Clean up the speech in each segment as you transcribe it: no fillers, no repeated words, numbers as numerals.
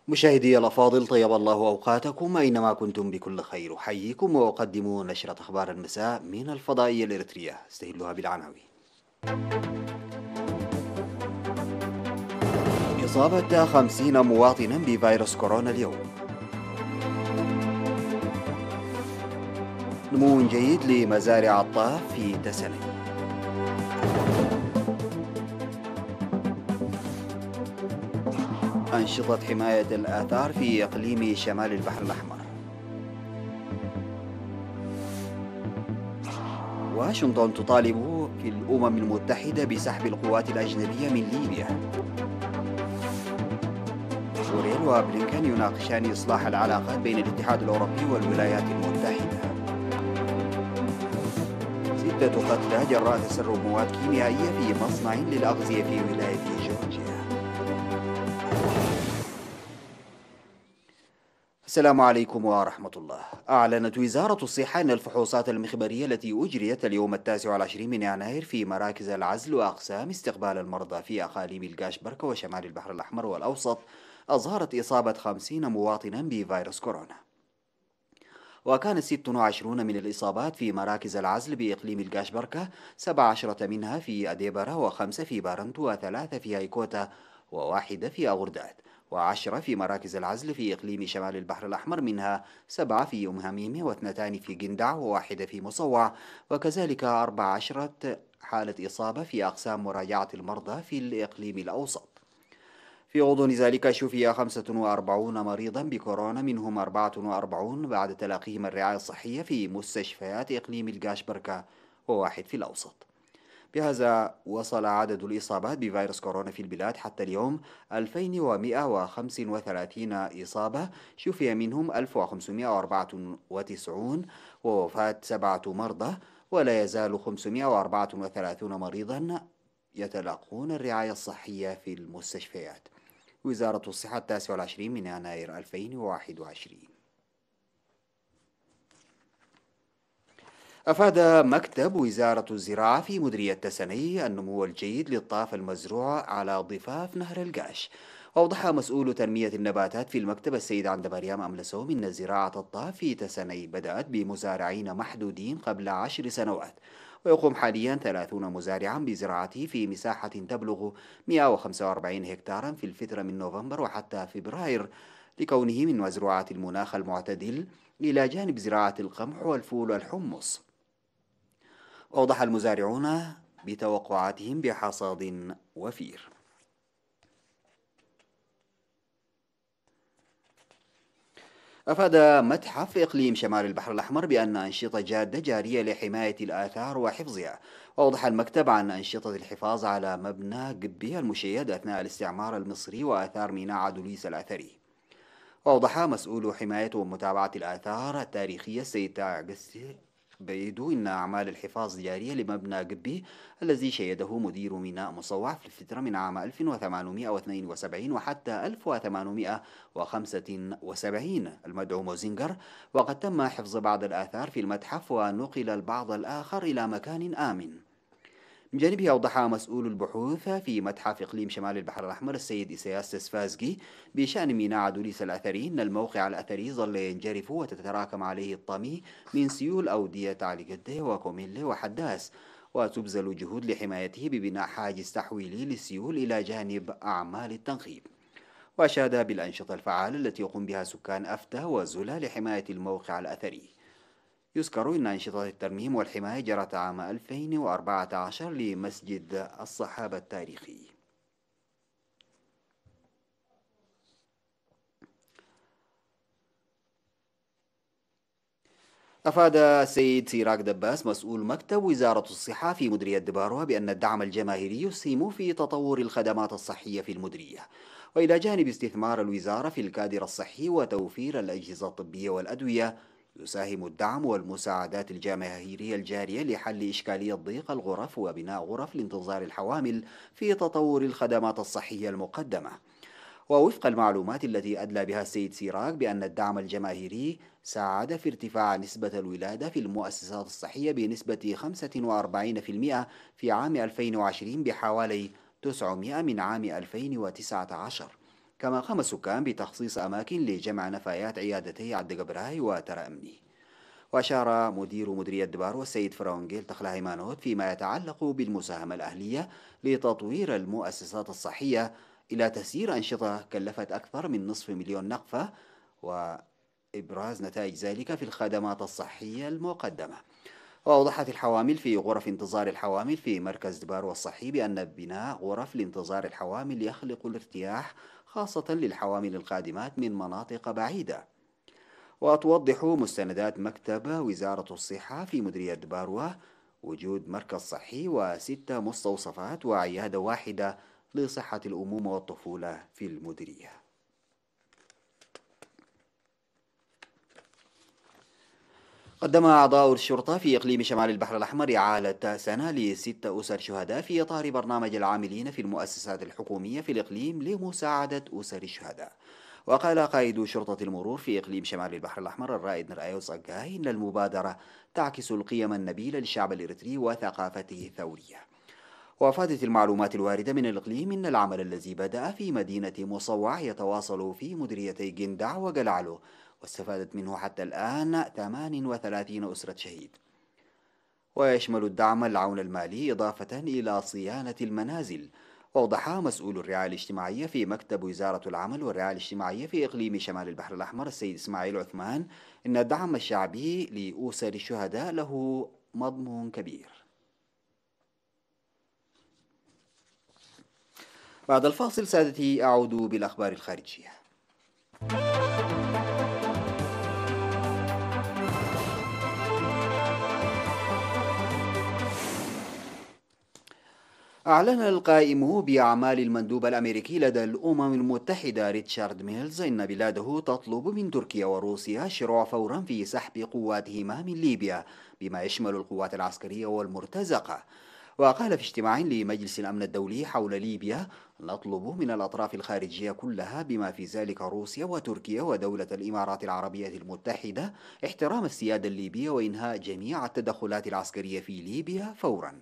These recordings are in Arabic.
مشاهدي الأفاضل، طيب الله أوقاتكم أينما كنتم بكل خير. أحييكم وأقدم نشرة أخبار المساء من الفضائية الإريترية، استهلها بالعناوين. إصابة 50 مواطنا بفيروس كورونا اليوم. نمو جيد لمزارع الطاف في تسني. أنشطة حماية الآثار في إقليم شمال البحر الأحمر. واشنطن تطالب في الأمم المتحدة بسحب القوات الأجنبية من ليبيا. بوريل وبلينكن يناقشان إصلاح العلاقات بين الاتحاد الأوروبي والولايات المتحدة. 6 قتلى جراء تسرب مواد كيميائية في مصنع للأغذية في ولاية جورجيا. السلام عليكم ورحمة الله. أعلنت وزارة الصحة أن الفحوصات المخبرية التي أجريت اليوم 29 من يناير في مراكز العزل وأقسام استقبال المرضى في أقاليم القاشبركة وشمال البحر الأحمر والأوسط أظهرت إصابة 50 مواطنا بفيروس كورونا. وكانت 26 من الإصابات في مراكز العزل بإقليم القاشبركة، 17 منها في أديبرة، و5 في بارنتو، و3 في هيكوتا، و1 في أغرداد، و10 في مراكز العزل في إقليم شمال البحر الأحمر، منها 7 في أم هميمة، و2 في قندع، و1 في مصوع، وكذلك 14 حالة إصابة في أقسام مراجعة المرضى في الإقليم الأوسط. في غضون ذلك شفي 45 مريضا بكورونا، منهم 44 بعد تلقيهم الرعاية الصحية في مستشفيات إقليم القاشبركة، و1 في الأوسط. بهذا وصل عدد الإصابات بفيروس كورونا في البلاد حتى اليوم 2135 إصابة، شفي منهم 1594، ووفاة 7 مرضى، ولا يزال 534 مريضا يتلقون الرعاية الصحية في المستشفيات. وزارة الصحة 29 من يناير 2021. أفاد مكتب وزارة الزراعة في مديرية تسني النمو الجيد للطاف المزروع على ضفاف نهر القاش. أوضح مسؤول تنمية النباتات في المكتب السيد عند مريم أملسوم إن زراعة الطاف في تسني بدأت بمزارعين محدودين قبل 10 سنوات، ويقوم حاليا 30 مزارعا بزراعته في مساحة تبلغ 145 هكتارا في الفترة من نوفمبر وحتى فبراير، لكونه من مزروعات المناخ المعتدل، إلى جانب زراعة القمح والفول والحمص. أوضح المزارعون بتوقعاتهم بحصاد وفير. أفاد متحف إقليم شمال البحر الأحمر بأن أنشطة جادة جارية لحماية الآثار وحفظها. وأوضح المكتب عن أنشطة الحفاظ على مبنى قبي المشيد أثناء الاستعمار المصري وآثار ميناء عدوليس الأثري. وأوضح مسؤول حماية ومتابعة الآثار التاريخية السيد تاعقسي بيدو إن أعمال الحفاظ جارية لمبنى قبي الذي شيده مدير ميناء مصوع في الفترة من عام 1872 وحتى 1875 المدعوم زنجر، وقد تم حفظ بعض الآثار في المتحف ونقل البعض الآخر إلى مكان آمن. من جانبه أوضح مسؤول البحوث في متحف إقليم شمال البحر الأحمر السيد إسياس تسفازجي بشأن ميناء عدوليس الأثري أن الموقع الأثري ظل ينجرف وتتراكم عليه الطمي من سيول أودية علي قدة وكوميلي وحداس، وتبذل جهود لحمايته ببناء حاجز تحويلي للسيول إلى جانب أعمال التنقيب. وأشاد بالأنشطة الفعالة التي يقوم بها سكان أفتة وزلا لحماية الموقع الأثري. يذكر أن أنشطة الترميم والحماية جرت عام 2014 لمسجد الصحابة التاريخي. أفاد السيد سيراك دباس مسؤول مكتب وزارة الصحة في مديرية دباروا بأن الدعم الجماهيري يسهم في تطور الخدمات الصحية في المديرية، وإلى جانب استثمار الوزارة في الكادر الصحي وتوفير الأجهزة الطبية والأدوية، يساهم الدعم والمساعدات الجماهيرية الجارية لحل إشكالية ضيق الغرف وبناء غرف لانتظار الحوامل في تطور الخدمات الصحية المقدمة. ووفق المعلومات التي أدلى بها السيد سيراك بأن الدعم الجماهيري ساعد في ارتفاع نسبة الولادة في المؤسسات الصحية بنسبة 45% في عام 2020 بحوالي 900 من عام 2019. كما قام السكان بتخصيص أماكن لجمع نفايات عيادتي عد قبراي وترى أمني. وأشار مدير مديرية دبارو السيد فرونجيل تخلا هيمانوت فيما يتعلق بالمساهمة الأهلية لتطوير المؤسسات الصحية إلى تسيير أنشطة كلفت أكثر من نصف مليون نقفة وإبراز نتائج ذلك في الخدمات الصحية المقدمة. وأوضحت الحوامل في غرف انتظار الحوامل في مركز دبارو الصحي بأن بناء غرف لانتظار الحوامل يخلق الارتياح خاصة للحوامل القادمات من مناطق بعيدة. وتوضح مستندات مكتب وزارة الصحة في مديرية باروة وجود مركز صحي وستة مستوصفات وعيادة واحدة لصحة الأمومة والطفولة في المديرية. قدم أعضاء الشرطة في إقليم شمال البحر الأحمر إعالة سنة لستة أسر شهداء في إطار برنامج العاملين في المؤسسات الحكومية في الإقليم لمساعدة أسر الشهداء. وقال قائد شرطة المرور في إقليم شمال البحر الأحمر الرائد نرأيوس أجاي إن المبادرة تعكس القيم النبيلة للشعب الإريتري وثقافته الثورية. وأفادت المعلومات الواردة من الإقليم إن العمل الذي بدأ في مدينة مصوع يتواصل في مديريتي جندع وقلعلو، واستفادت منه حتى الآن 38 أسرة شهيد. ويشمل الدعم العون المالي إضافة إلى صيانة المنازل. وأوضح مسؤول الرعاية الاجتماعية في مكتب وزارة العمل والرعاية الاجتماعية في إقليم شمال البحر الأحمر السيد إسماعيل عثمان إن الدعم الشعبي لأسر الشهداء له مضمون كبير. بعد الفاصل سادتي أعود بالأخبار الخارجية. أعلن القائم بأعمال المندوب الأمريكي لدى الأمم المتحدة ريتشارد ميلز إن بلاده تطلب من تركيا وروسيا الشروع فورا في سحب قواتهما من ليبيا بما يشمل القوات العسكرية والمرتزقة. وقال في اجتماع لمجلس الأمن الدولي حول ليبيا: نطلب من الأطراف الخارجية كلها بما في ذلك روسيا وتركيا ودولة الإمارات العربية المتحدة احترام السيادة الليبية وإنهاء جميع التدخلات العسكرية في ليبيا فورا.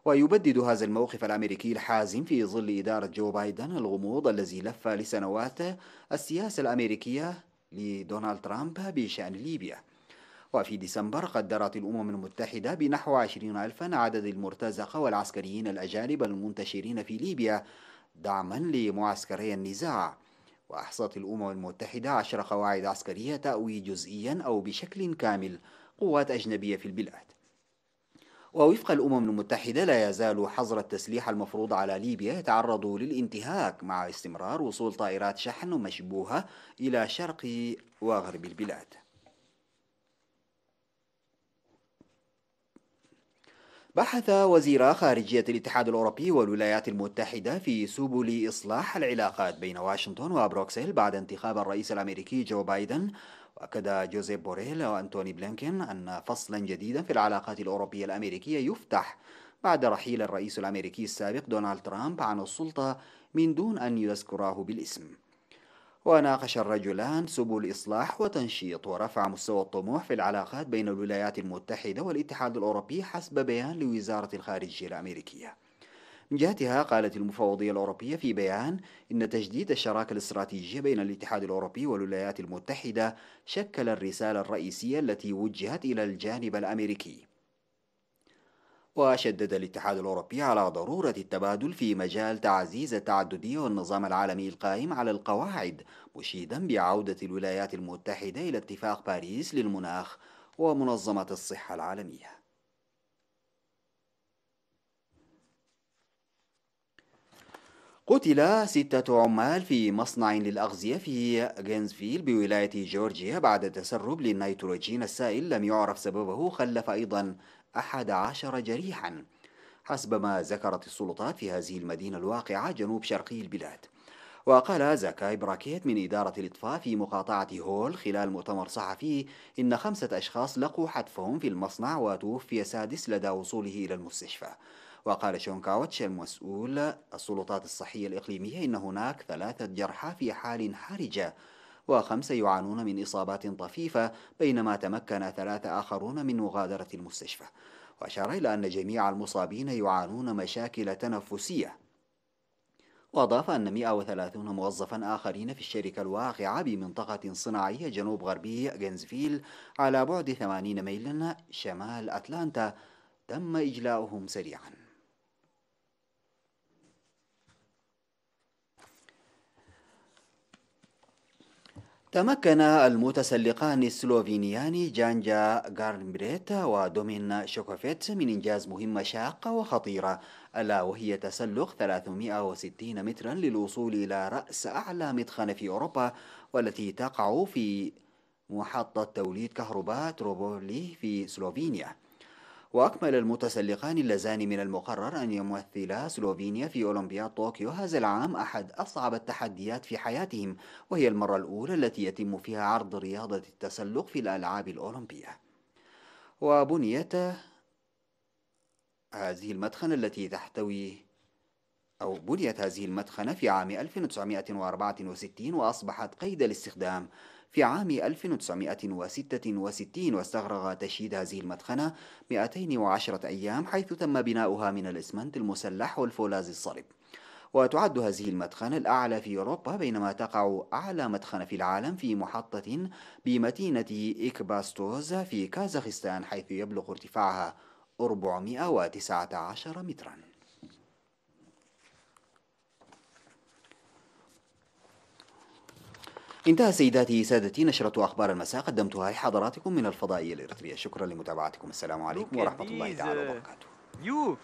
ويبدد هذا الموقف الأمريكي الحازم في ظل إدارة جو بايدن الغموض الذي لف لسنوات السياسة الأمريكية لدونالد ترامب بشأن ليبيا. وفي ديسمبر قدرت الأمم المتحدة بنحو 20,000 عدد المرتزقة والعسكريين الأجانب المنتشرين في ليبيا دعما لمعسكري النزاع. وأحصت الأمم المتحدة 10 قواعد عسكرية تأوي جزئيا أو بشكل كامل قوات أجنبية في البلاد. ووفق الأمم المتحدة لا يزال حظر التسليح المفروض على ليبيا يتعرض للانتهاك مع استمرار وصول طائرات شحن مشبوهة إلى شرق وغرب البلاد. بحث وزيرا خارجية الاتحاد الأوروبي والولايات المتحدة في سبل إصلاح العلاقات بين واشنطن وبروكسل بعد انتخاب الرئيس الأمريكي جو بايدن. وأكد جوزيف بوريل وأنتوني بلينكين أن فصلا جديدا في العلاقات الأوروبية الأمريكية يفتح بعد رحيل الرئيس الأمريكي السابق دونالد ترامب عن السلطة من دون أن يذكراه بالاسم. وناقش الرجلان سبل إصلاح وتنشيط ورفع مستوى الطموح في العلاقات بين الولايات المتحدة والاتحاد الأوروبي حسب بيان لوزارة الخارجية الأمريكية. من جهتها قالت المفوضية الأوروبية في بيان إن تجديد الشراكة الاستراتيجية بين الاتحاد الأوروبي والولايات المتحدة شكل الرسالة الرئيسية التي وجهت إلى الجانب الأمريكي. وشدد الاتحاد الأوروبي على ضرورة التبادل في مجال تعزيز التعددية والنظام العالمي القائم على القواعد، مشيدا بعودة الولايات المتحدة إلى اتفاق باريس للمناخ ومنظمة الصحة العالمية. قتل 6 عمال في مصنع للأغذية في غينزفيل بولاية جورجيا بعد تسرب للنيتروجين السائل لم يعرف سببه خلف أيضا 11 جريحا، حسب ما ذكرت السلطات في هذه المدينة الواقعة جنوب شرقي البلاد. وقال زاكاي براكيت من إدارة الإطفاء في مقاطعة هول خلال مؤتمر صحفي إن 5 أشخاص لقوا حتفهم في المصنع وتوفي سادس لدى وصوله إلى المستشفى. وقال شون كاوتش المسؤول السلطات الصحية الإقليمية إن هناك 3 جرحى في حال حرجة و5 يعانون من إصابات طفيفة بينما تمكن 3 آخرون من مغادرة المستشفى. وأشار إلى أن جميع المصابين يعانون مشاكل تنفسية. وأضاف أن 130 موظفا آخرين في الشركة الواقعة بمنطقة صناعية جنوب غربي جينزفيل على بعد 80 ميلا شمال أتلانتا تم إجلاؤهم سريعا. تمكن المتسلقان السلوفينيان جانجا غارنبريت ودومين شوكوفيت من إنجاز مهمة شاقة وخطيرة، ألا وهي تسلق 360 مترا للوصول إلى رأس أعلى مدخن في أوروبا، والتي تقع في محطة توليد كهرباء تروبولي في سلوفينيا. وأكمل المتسلقان اللذان من المقرر أن يمثلا سلوفينيا في أولمبياد طوكيو هذا العام أحد أصعب التحديات في حياتهم، وهي المرة الأولى التي يتم فيها عرض رياضة التسلق في الألعاب الأولمبية. وبنيت هذه المدخنة التي تحتوي أو بنيت هذه المدخنة في عام 1964 وأصبحت قيد الاستخدام في عام 1966، واستغرق تشييد هذه المدخنة 210 أيام، حيث تم بناؤها من الإسمنت المسلح والفولاذ الصلب. وتعد هذه المدخنة الأعلى في أوروبا، بينما تقع أعلى مدخنة في العالم في محطة بمدينة إكباستوز في كازاخستان، حيث يبلغ ارتفاعها 419 متراً. انتهى سيداتي سادتي نشرة أخبار المساء، قدمتها لحضراتكم من الفضائية الإريترية. شكرا لمتابعتكم، السلام عليكم Look at ورحمة الله these تعالى وبركاته. view.